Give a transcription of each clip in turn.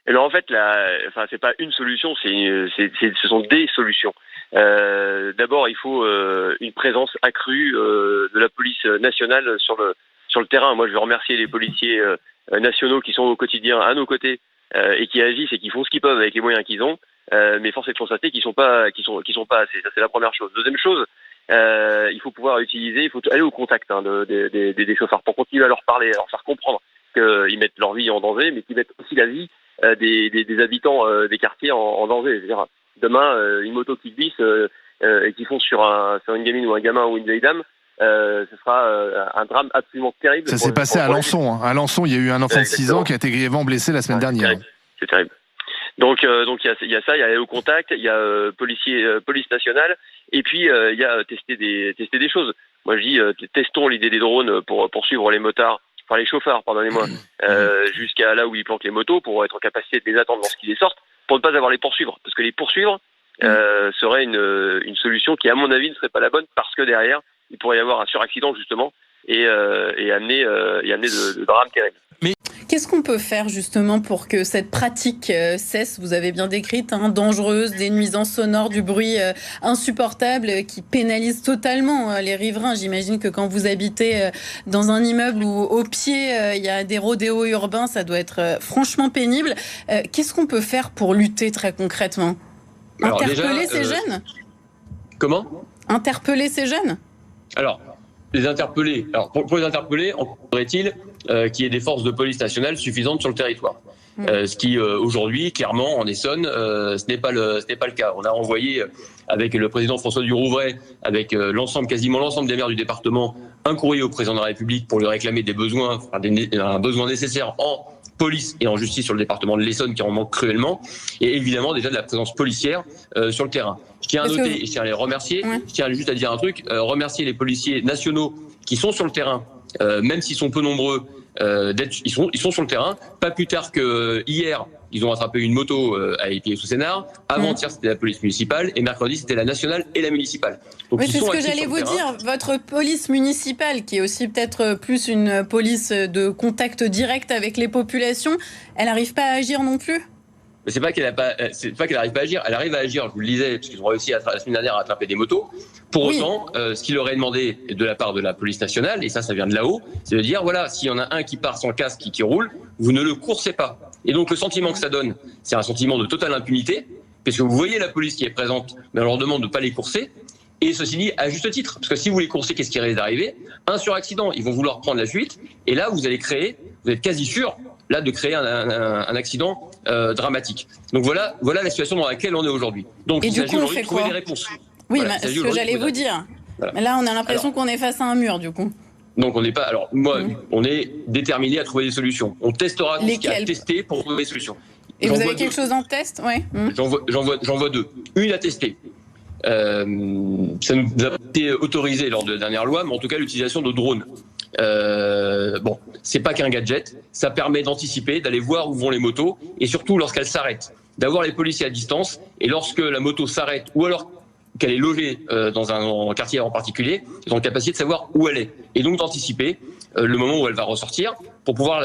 Et alors en fait, c'est pas une solution, ce sont des solutions. D'abord, il faut une présence accrue de la police nationale sur le terrain. Moi, je veux remercier les policiers nationaux qui sont au quotidien à nos côtés et qui agissent et qui font ce qu'ils peuvent avec les moyens qu'ils ont. Mais force est de constater qu'ils sont pas assez. Ça, c'est la première chose. Deuxième chose, il faut pouvoir il faut aller au contact des chauffeurs pour continuer à leur parler, à leur faire comprendre qu'ils mettent leur vie en danger, mais qu'ils mettent aussi la vie des habitants des quartiers en danger. C'est-à-dire, demain, une moto qui glisse et qui fonce sur une gamine ou un gamin ou une vieille dame, ce sera un drame absolument terrible. Ça s'est passé à Alençon. À Alençon, il y a eu un enfant de 6 ans qui a été grièvement blessé la semaine dernière. C'est terrible. Donc il y a ça, il y a aller au contact, il y a police nationale, et puis il y a tester des choses. Moi je dis testons l'idée des drones pour poursuivre les motards, enfin les chauffeurs, pardonnez-moi, jusqu'à là où ils planquent les motos pour être en capacité de les attendre lorsqu'ils les sortent, pour ne pas avoir les poursuivre, parce que les poursuivre serait une solution qui à mon avis ne serait pas la bonne, parce que derrière il pourrait y avoir un suraccident justement et amener de drames terribles. Qu'est-ce qu'on peut faire justement pour que cette pratique cesse, vous avez bien décrite, dangereuse, des nuisances sonores, du bruit insupportable qui pénalise totalement les riverains. J'imagine que quand vous habitez dans un immeuble où au pied il y a des rodéos urbains, ça doit être franchement pénible. Qu'est-ce qu'on peut faire pour lutter très concrètement ? Interpeller ces jeunes ? Comment ? Interpeller ces jeunes ? Alors, les interpeller. Alors, pour les interpeller, on faudrait-il qu'il y ait des forces de police nationales suffisantes sur le territoire. Ce qui, aujourd'hui, clairement, en Essonne, ce n'est pas le cas. On a envoyé, avec le président François Durouvray, avec quasiment l'ensemble des maires du département, un courrier au président de la République pour lui réclamer un besoin nécessaire en police et en justice sur le département de l'Essonne qui en manque cruellement, et évidemment déjà de la présence policière sur le terrain. Je tiens à noter et je tiens à les remercier, je tiens juste à dire un truc, remercier les policiers nationaux qui sont sur le terrain, même s'ils sont peu nombreux, ils sont sur le terrain. Pas plus tard que hier, ils ont attrapé une moto à Épied-sous-Sénart. Avant-hier, c'était la police municipale. Et mercredi, c'était la nationale et la municipale. Donc, c'est ce que j'allais vous dire. Votre police municipale, qui est aussi peut-être plus une police de contact direct avec les populations, elle n'arrive pas à agir non plus ? Mais c'est pas qu'elle n'arrive pas à agir. Elle arrive à agir, je vous le disais, parce qu'ils ont réussi la semaine dernière à attraper des motos. Pour autant, ce qu'il leur est demandé de la part de la police nationale, et ça vient de là-haut, c'est de dire, voilà, s'il y en a un qui part sans casque qui roule, vous ne le coursez pas. Et donc le sentiment que ça donne, c'est un sentiment de totale impunité, parce que vous voyez la police qui est présente, mais on leur demande de ne pas les courser. Et ceci dit, à juste titre, parce que si vous les coursez, qu'est-ce qui risque d'arriver ? Un suraccident, ils vont vouloir prendre la fuite, et là, vous êtes quasi sûr, là, de créer un accident dramatique. Donc voilà la situation dans laquelle on est aujourd'hui. Donc il s'agit aujourd'hui de trouver des réponses. Oui, mais ce que j'allais vous dire. Voilà. Là, on a l'impression qu'on est face à un mur, du coup. Donc on n'est pas. Alors moi, on est déterminé à trouver des solutions. On testera tout ce qu'il y a à tester pour trouver des solutions. Et vous avez quelque chose en test ? Ouais. J'en vois deux. Une à tester. Ça nous a été autorisé lors de la dernière loi, mais en tout cas l'utilisation de drones. C'est pas qu'un gadget, ça permet d'anticiper, d'aller voir où vont les motos, et surtout lorsqu'elles s'arrêtent, d'avoir les policiers à distance, et lorsque la moto s'arrête, ou alors qu'elle est logée dans un quartier en particulier, ils ont la capacité de savoir où elle est, et donc d'anticiper le moment où elle va ressortir, pour pouvoir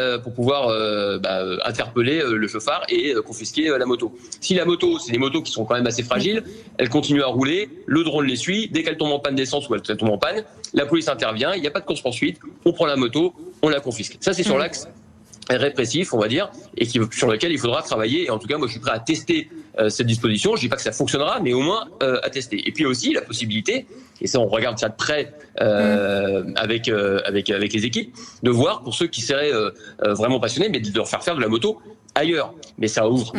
interpeller le chauffard et confisquer la moto. Si la moto, c'est des motos qui sont quand même assez fragiles, elles continuent à rouler, le drone les suit, dès qu'elle tombe en panne d'essence ou elle tombe en panne, la police intervient, il n'y a pas de course-poursuite, on prend la moto, on la confisque. Ça, c'est sur l'axe répressif, on va dire, et sur lequel il faudra travailler. Et en tout cas, moi, je suis prêt à tester cette disposition. Je dis pas que ça fonctionnera, mais au moins à tester. Et puis aussi la possibilité, et ça, on regarde ça de près avec les équipes, de voir pour ceux qui seraient vraiment passionnés, mais de leur faire de la moto ailleurs. Mais ça ouvre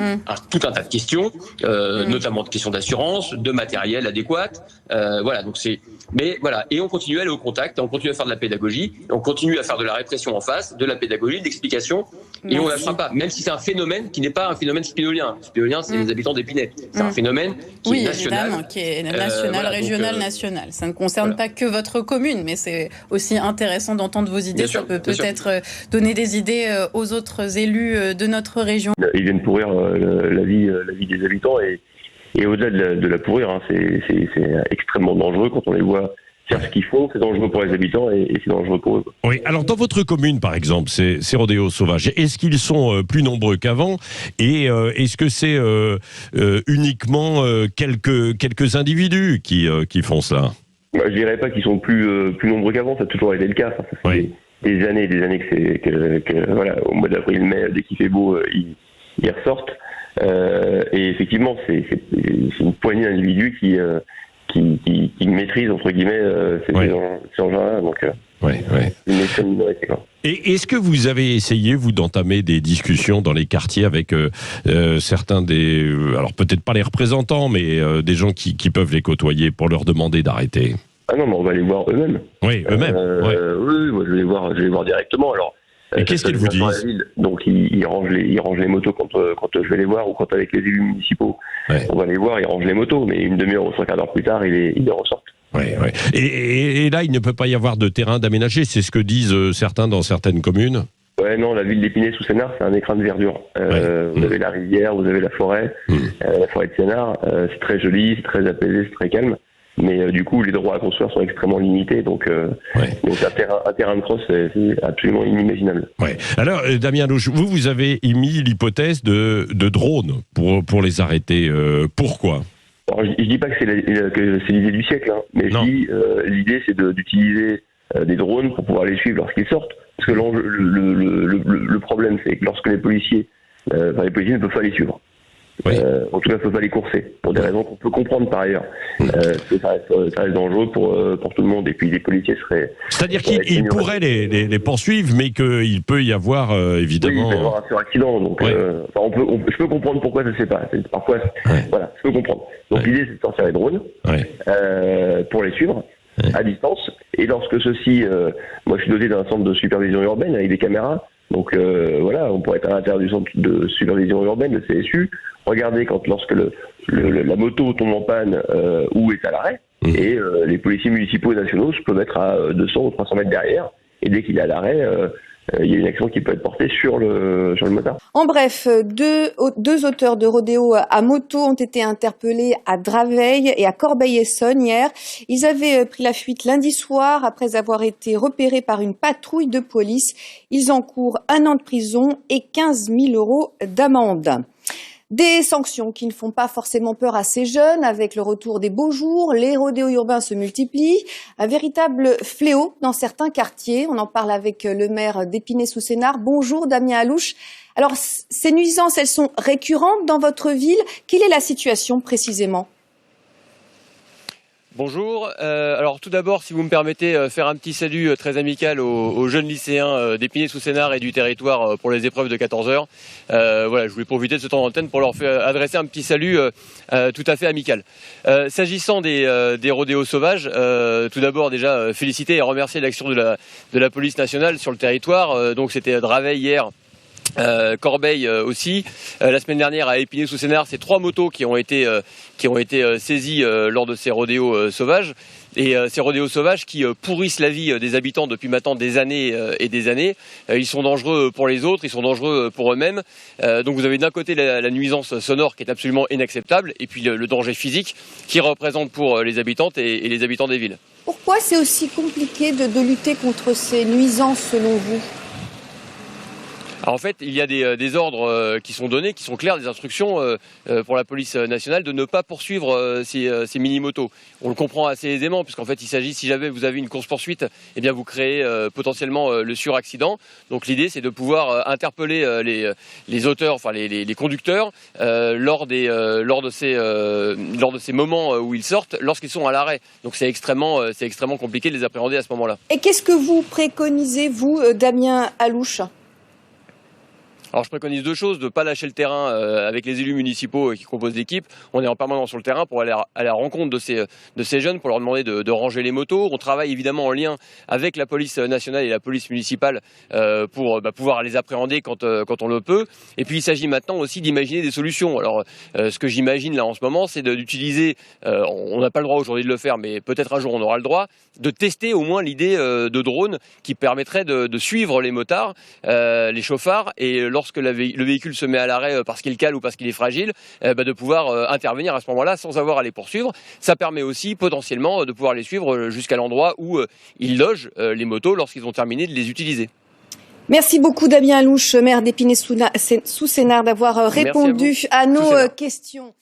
tout un tas de questions, notamment de questions d'assurance, de matériel adéquat. Voilà, donc c'est. Mais voilà, et on continue à aller au contact, on continue à faire de la pédagogie, on continue à faire de la répression en face, de la pédagogie, de l'explication, et on ne lâchera pas, même si c'est un phénomène qui n'est pas un phénomène spinolien. Spinolien, c'est les habitants d'Épinay. C'est un phénomène qui est national. Évidemment, qui est national, régional, national. Ça ne concerne pas que votre commune, mais c'est aussi intéressant d'entendre vos idées. Ça peut peut-être donner des idées aux autres élus de notre région. Ils viennent pourrir la vie des habitants et au-delà de la pourrir, c'est extrêmement dangereux quand on les voit faire ce qu'ils font, c'est dangereux pour les habitants et c'est dangereux pour eux. Oui, alors dans votre commune, par exemple, ces rodéos sauvages, est-ce qu'ils sont plus nombreux qu'avant et est-ce que c'est uniquement quelques individus qui font cela? Je dirais pas qu'ils sont plus nombreux qu'avant, ça a toujours été le cas. Enfin, ça fait des années et des années que voilà, au mois d'avril-mai, dès qu'il fait beau, ils ressortent. Et effectivement, c'est une poignée d'individus qui maîtrisent, entre guillemets, ces engins-là. Donc, une minorité, quoi. Et est-ce que vous avez essayé, vous, d'entamer des discussions dans les quartiers avec certains alors peut-être pas les représentants, mais des gens qui peuvent les côtoyer pour leur demander d'arrêter? Ah non, mais on va les voir eux-mêmes. Oui, eux-mêmes. Oui, moi, je vais les voir directement. Alors, et qu'est-ce qu'ils vous disent? Donc ils rangent les motos quand je vais les voir, ou quand avec les élus municipaux, on va les voir, ils rangent les motos, mais une demi-heure ou 3 quarts d'heure plus tard, ils les ressortent. Et là, il ne peut pas y avoir de terrain d'aménager, c'est ce que disent certains dans certaines communes? Ouais, non, la ville d'Épinay-sous-Sénart, c'est un écrin de verdure. Vous avez la rivière, vous avez la forêt de Sénart, c'est très joli, c'est très apaisé, c'est très calme. Mais du coup, les droits à construire sont extrêmement limités, donc un terrain de cross, c'est absolument inimaginable. Alors, Damien Alouche, vous avez émis l'hypothèse de drones pour les arrêter. Pourquoi? Alors, je dis pas que c'est l'idée du siècle, hein, mais je dis l'idée, c'est d'utiliser des drones pour pouvoir les suivre lorsqu'ils sortent. Parce que le problème, c'est que lorsque les policiers ne peuvent pas les suivre. En tout cas, il ne faut pas les courser, pour des raisons qu'on peut comprendre par ailleurs. Ça reste dangereux pour tout le monde, et puis les policiers seraient... C'est-à-dire qu'ils pourraient les poursuivre, mais qu'il peut y avoir, évidemment... Oui, il peut y avoir un suraccident, donc je peux comprendre pourquoi ça ne se fait pas. Parfois, voilà, je peux comprendre. Donc l'idée, c'est de sortir les drones pour les suivre à distance, et lorsque ceux-ci... moi, je suis doté d'un centre de supervision urbaine avec des caméras, donc on pourrait être à l'intérieur du centre de supervision urbaine, le CSU, regarder lorsque la moto tombe en panne ou est à l'arrêt, et les policiers municipaux et nationaux peuvent être à 200 ou 300 mètres derrière, et dès qu'il est à l'arrêt, il y a une action qui peut être portée sur le motard. En bref, deux auteurs de rodéo à moto ont été interpellés à Draveil et à Corbeil-Essonnes hier. Ils avaient pris la fuite lundi soir après avoir été repérés par une patrouille de police. Ils encourent 1 an de prison et 15 000 € d'amende. Des sanctions qui ne font pas forcément peur à ces jeunes. Avec le retour des beaux jours, les rodéos urbains se multiplient. Un véritable fléau dans certains quartiers. On en parle avec le maire d'Épinay-sous-Sénart. Bonjour Damien Alouche. Alors, ces nuisances, elles sont récurrentes dans votre ville. Quelle est la situation précisément ? Bonjour. Alors tout d'abord, si vous me permettez, faire un petit salut très amical aux jeunes lycéens d'Épinay-sous-Sénart et du territoire pour les épreuves de 14h. Je voulais profiter de ce temps d'antenne pour leur adresser un petit salut tout à fait amical. S'agissant des rodéos sauvages, tout d'abord déjà féliciter et remercier l'action de la police nationale sur le territoire. Donc c'était Draveil hier. Corbeil aussi. La semaine dernière à Épinay-sous-Sénart, c'est 3 motos qui ont été saisies lors de ces rodéos sauvages. Et ces rodéos sauvages qui pourrissent la vie des habitants depuis maintenant des années et des années. Ils sont dangereux pour les autres, ils sont dangereux pour eux-mêmes. Donc vous avez d'un côté la nuisance sonore qui est absolument inacceptable, et puis le danger physique qui représente pour les habitantes et les habitants des villes. Pourquoi c'est aussi compliqué de lutter contre ces nuisances selon vous ? Alors en fait, il y a des ordres qui sont donnés, qui sont clairs, des instructions pour la police nationale de ne pas poursuivre ces mini-motos. On le comprend assez aisément, puisqu'en fait, il s'agit, si jamais vous avez une course-poursuite, eh bien vous créez potentiellement le suraccident. Donc l'idée, c'est de pouvoir interpeller les auteurs, enfin les conducteurs, lors de ces moments où ils sortent, lorsqu'ils sont à l'arrêt. Donc c'est extrêmement compliqué de les appréhender à ce moment-là. Et qu'est-ce que vous préconisez, vous, Damien Alouche ? Alors je préconise 2 choses, de ne pas lâcher le terrain avec les élus municipaux qui composent l'équipe. On est en permanence sur le terrain pour aller à la rencontre de ces jeunes, pour leur demander de ranger les motos. On travaille évidemment en lien avec la police nationale et la police municipale pour pouvoir les appréhender quand on le peut. Et puis il s'agit maintenant aussi d'imaginer des solutions. Alors ce que j'imagine là en ce moment, c'est d'utiliser, on n'a pas le droit aujourd'hui de le faire, mais peut-être un jour on aura le droit, de tester au moins l'idée de drones qui permettrait de suivre les motards, les chauffards, et lorsque le véhicule se met à l'arrêt parce qu'il cale ou parce qu'il est fragile, de pouvoir intervenir à ce moment-là sans avoir à les poursuivre. Ça permet aussi potentiellement de pouvoir les suivre jusqu'à l'endroit où ils logent les motos lorsqu'ils ont terminé de les utiliser. Merci beaucoup Damien Louche, maire d'Épinay-sous-Sénart, d'avoir répondu à nos questions.